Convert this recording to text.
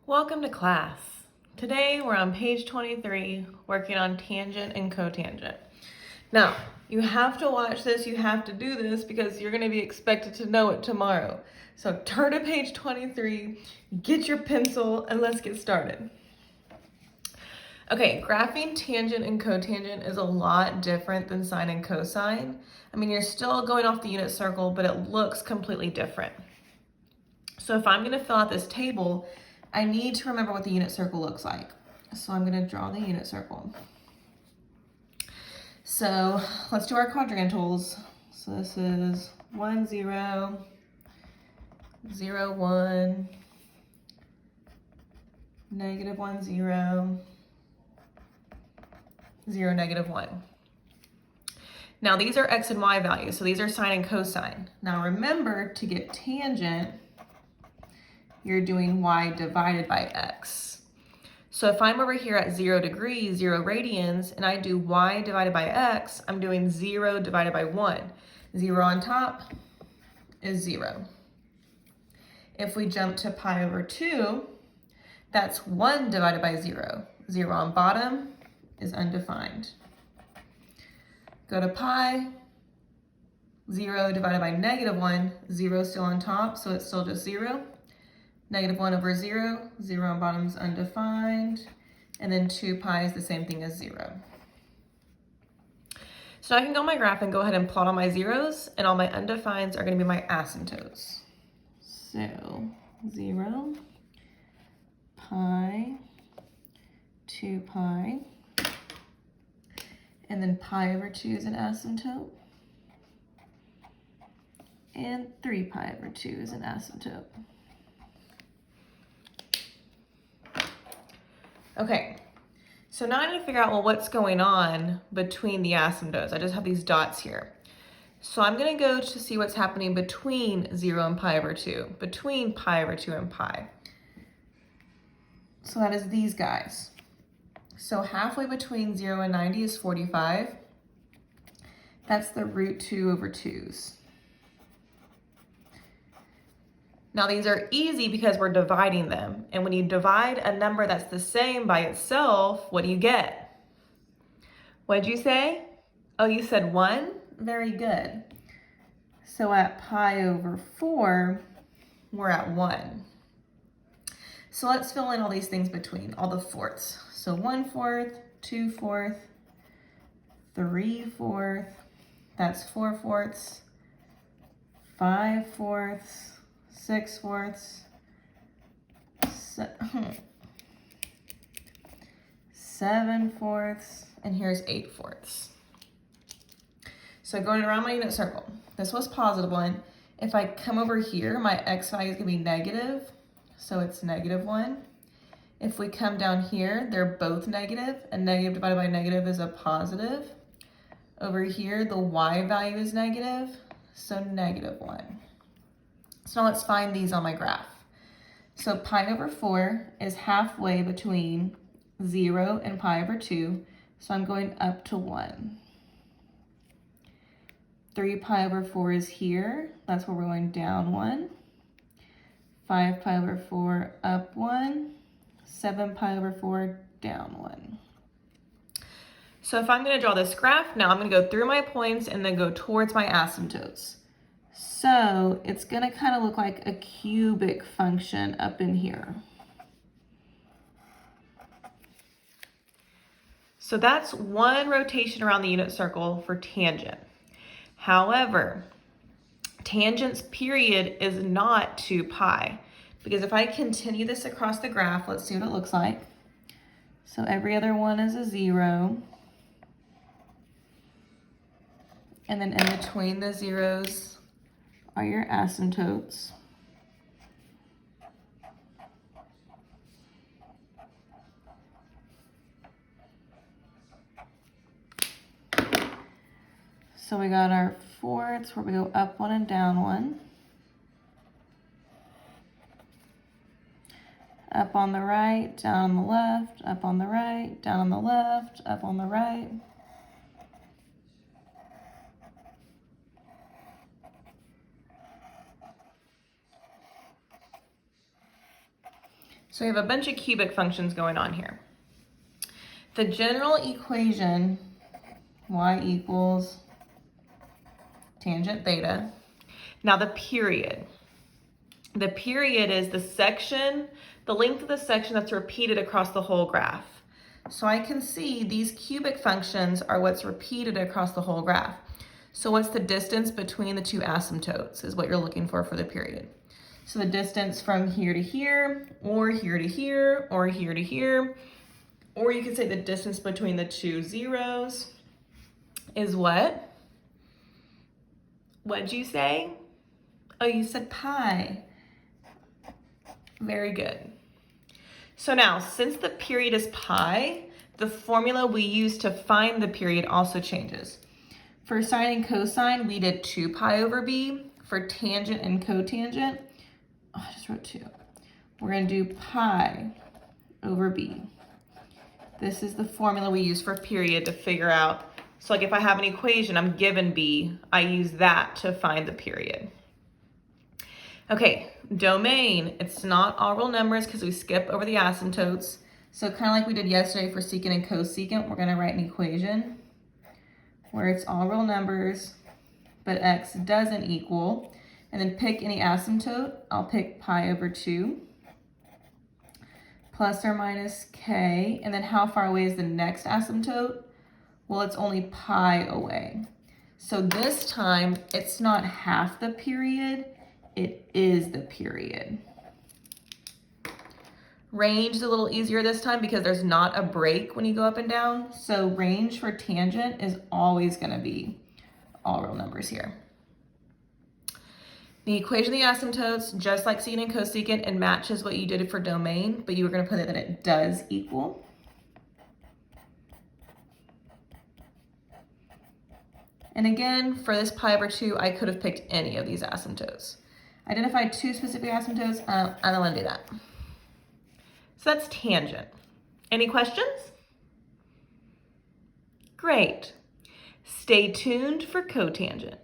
Welcome to class. Today we're on page 23, working on tangent and cotangent. Now, you have to watch this, you have to do this because you're going to be expected to know it tomorrow. So turn to page 23, get your pencil, and let's get started. Okay, graphing tangent and cotangent is a lot different than sine and cosine. I mean, you're still going off the unit circle, but it looks completely different. So if I'm going to fill out this table, I need to remember what the unit circle looks like. So I'm going to draw the unit circle. So let's do our quadrantals. So this is 1, 0, 0, 1, negative 1, 0, 0, negative 1. Now these are x and y values, so these are sine and cosine. Now remember, to get tangent, you're doing y divided by x. So if I'm over here at 0 degrees, 0 radians, and I do y divided by x, I'm doing 0 divided by 1. 0 on top is 0. If we jump to pi over 2, that's 1 divided by 0. 0 on bottom is undefined. Go to pi, 0 divided by negative 1, 0 still on top, so it's still just 0. Negative 1 over 0, 0 on bottom is undefined, and then 2 pi is the same thing as 0. So I can go on my graph and go ahead and plot all my zeros, and all my undefineds are going to be my asymptotes. So 0, pi, 2 pi, and then pi over 2 is an asymptote, and 3 pi over 2 is an asymptote. Okay, so now I need to figure out, well, what's going on between the asymptotes. I just have these dots here. So I'm going to go to see what's happening between 0 and pi over 2, between pi over 2 and pi. So that is these guys. So halfway between 0 and 90 is 45. That's the root 2 over 2's. Now these are easy because we're dividing them. And when you divide a number that's the same by itself, what do you get? What'd you say? Oh, you said 1? Very good. So at pi over 4, we're at 1. So let's fill in all these things between, all the fourths. So 1/4, 2/4, 3/4, that's 4/4, 5/4, 6/4, 7/4, and here's 8/4. So going around my unit circle, this was positive 1. If I come over here, my x value is going to be negative, so it's negative 1. If we come down here, they're both negative, and negative divided by negative is a positive. Over here, the y value is negative, so negative 1. So now let's find these on my graph. So pi over 4 is halfway between 0 and pi over 2, so I'm going up to 1. 3 pi over 4 is here, that's where we're going down 1. 5 pi over 4 up 1. 7 pi over 4 down 1. So if I'm going to draw this graph, now I'm going to go through my points and then go towards my asymptotes. So it's going to kind of look like a cubic function up in here. So that's one rotation around the unit circle for tangent. However, tangent's period is not 2 pi. Because if I continue this across the graph, let's see what it looks like. So every other one is a 0. And then in between the zeros are your asymptotes. So we got our fourths where we go up 1 and down 1. Up on the right, down on the left, up on the right, down on the left, up on the right. So we have a bunch of cubic functions going on here. The general equation, y equals tangent theta. Now the period. The period is the section, the length of the section that's repeated across the whole graph. So I can see these cubic functions are what's repeated across the whole graph. So what's the distance between the two asymptotes is what you're looking for the period. So the distance from here to here, or here to here, or here to here, or you could say the distance between the two zeros is what? What'd you say? Oh, you said pi. Very good. So now, since the period is pi, the formula we use to find the period also changes. For sine and cosine, we did 2 pi over b. For tangent and cotangent, oh, I just wrote 2. We're going to do pi over b. This is the formula we use for period to figure out. So like if I have an equation, I'm given b, I use that to find the period. Okay, domain, it's not all real numbers because we skip over the asymptotes. So kind of like we did yesterday for secant and cosecant, we're gonna write an equation where it's all real numbers, but x doesn't equal, and then pick any asymptote. I'll pick pi over 2, plus or minus k, and then how far away is the next asymptote? Well, it's only pi away. So this time, it's not half the period, it is the period. Range is a little easier this time because there's not a break when you go up and down. So range for tangent is always going to be all real numbers here. The equation of the asymptotes, just like secant and cosecant, it matches what you did for domain, but you were going to put it that it does equal. And again, for this pi over 2, I could have picked any of these asymptotes. Identify 2 specific asymptotes. I don't want to do that. So that's tangent. Any questions? Great. Stay tuned for cotangent.